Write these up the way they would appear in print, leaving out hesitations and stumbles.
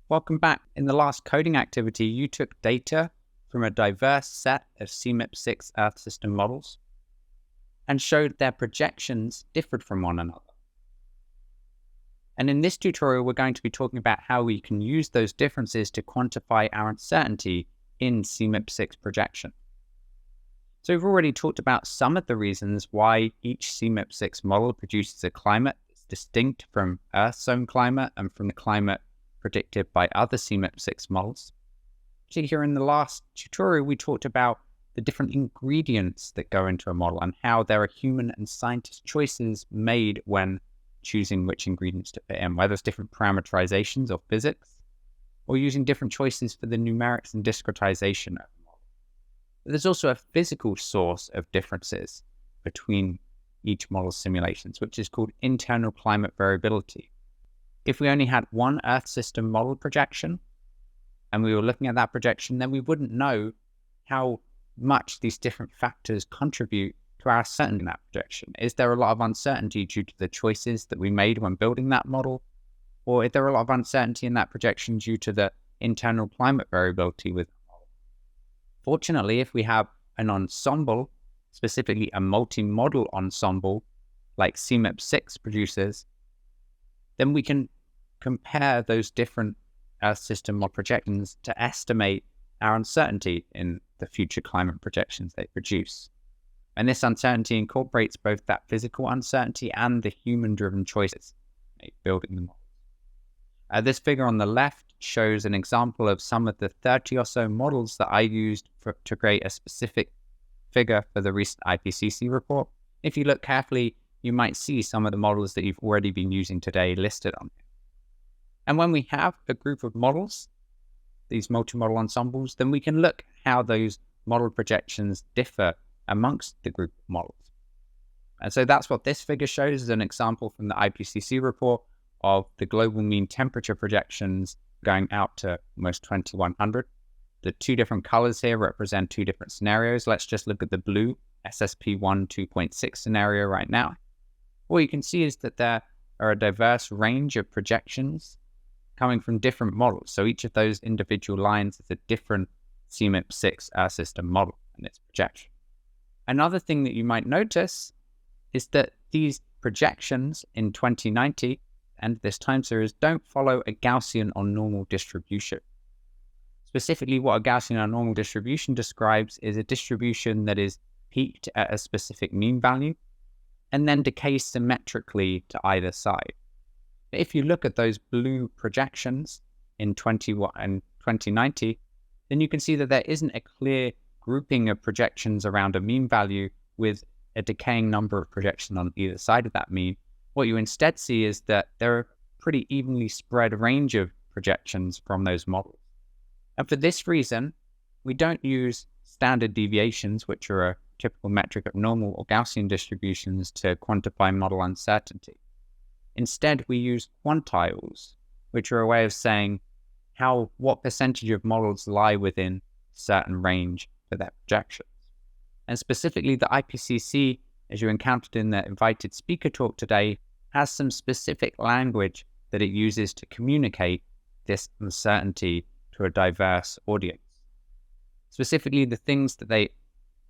Welcome back. In the last coding activity, you took data from a diverse set of CMIP-6 Earth system models and showed their projections differed from one another. And in this tutorial, we're going to be talking about how we can use those differences to quantify our uncertainty in CMIP-6 projection. So we've already talked about some of the reasons why each CMIP-6 model produces a climate that's distinct from Earth's own climate and from the climate predicted by other CMIP-6 models. Actually, here in the last tutorial, we talked about the different ingredients that go into a model and how there are human and scientist choices made when choosing which ingredients to put in, whether it's different parameterizations of physics or using different choices for the numerics and discretization of the model. But there's also a physical source of differences between each model's simulations, which is called internal climate variability. If we only had one Earth system model projection and we were looking at that projection, then we wouldn't know how much these different factors contribute to our uncertainty in that projection. Is there a lot of uncertainty due to the choices that we made when building that model? Or is there a lot of uncertainty in that projection due to the internal climate variability with the model? Fortunately, if we have an ensemble, specifically a multi-model ensemble like CMIP-6 produces, then we can compare those different Earth system model projections to estimate our uncertainty in the future climate projections they produce. And this uncertainty incorporates both that physical uncertainty and the human-driven choices building the models. This figure on the left shows an example of some of the 30 or so models that I used to create a specific figure for the recent IPCC report. If you look carefully, you might see some of the models that you've already been using today listed on here. And when we have a group of models, these multi-model ensembles, then we can look how those model projections differ amongst the group of models. And so that's what this figure shows as an example from the IPCC report of the global mean temperature projections going out to almost 2100. The two different colors here represent two different scenarios. Let's just look at the blue SSP 1 2.6 scenario right now. What you can see is that there are a diverse range of projections coming from different models. So each of those individual lines is a different CMIP-6 Earth system model and its projection. Another thing that you might notice is that these projections in 2090 and this time series don't follow a Gaussian or normal distribution. Specifically, what a Gaussian or normal distribution describes is a distribution that is peaked at a specific mean value and then decays symmetrically to either side. If you look at those blue projections in 2090, then you can see that there isn't a clear grouping of projections around a mean value with a decaying number of projections on either side of that mean. What you instead see is that there are a pretty evenly spread range of projections from those models. And for this reason, we don't use standard deviations, which are a typical metric of normal or Gaussian distributions, to quantify model uncertainty. Instead, we use quantiles, which are a way of saying what percentage of models lie within a certain range for their projections. And specifically, the IPCC, as you encountered in the invited speaker talk today, has some specific language that it uses to communicate this uncertainty to a diverse audience. Specifically, the things that they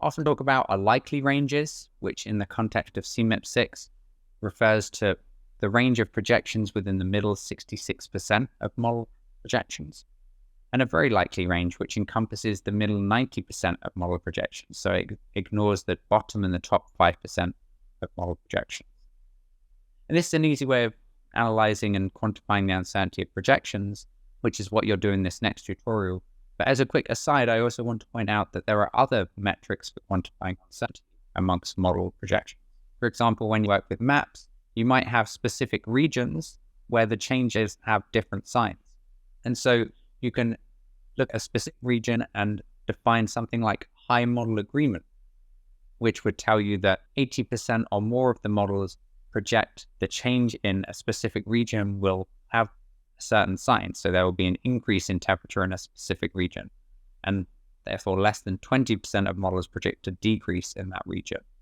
often talk about are likely ranges, which in the context of CMIP-6 refers to the range of projections within the middle 66% of model projections, and a very likely range, which encompasses the middle 90% of model projections. So it ignores the bottom and the top 5% of model projections. And this is an easy way of analyzing and quantifying the uncertainty of projections, which is what you'll do in this next tutorial. But as a quick aside, I also want to point out that there are other metrics for quantifying uncertainty amongst model projections. For example, when you work with maps, you might have specific regions where the changes have different signs. And so you can look at a specific region and define something like high model agreement, which would tell you that 80% or more of the models project the change in a specific region will have a certain sign. So there will be an increase in temperature in a specific region. And therefore, less than 20% of models predict a decrease in that region.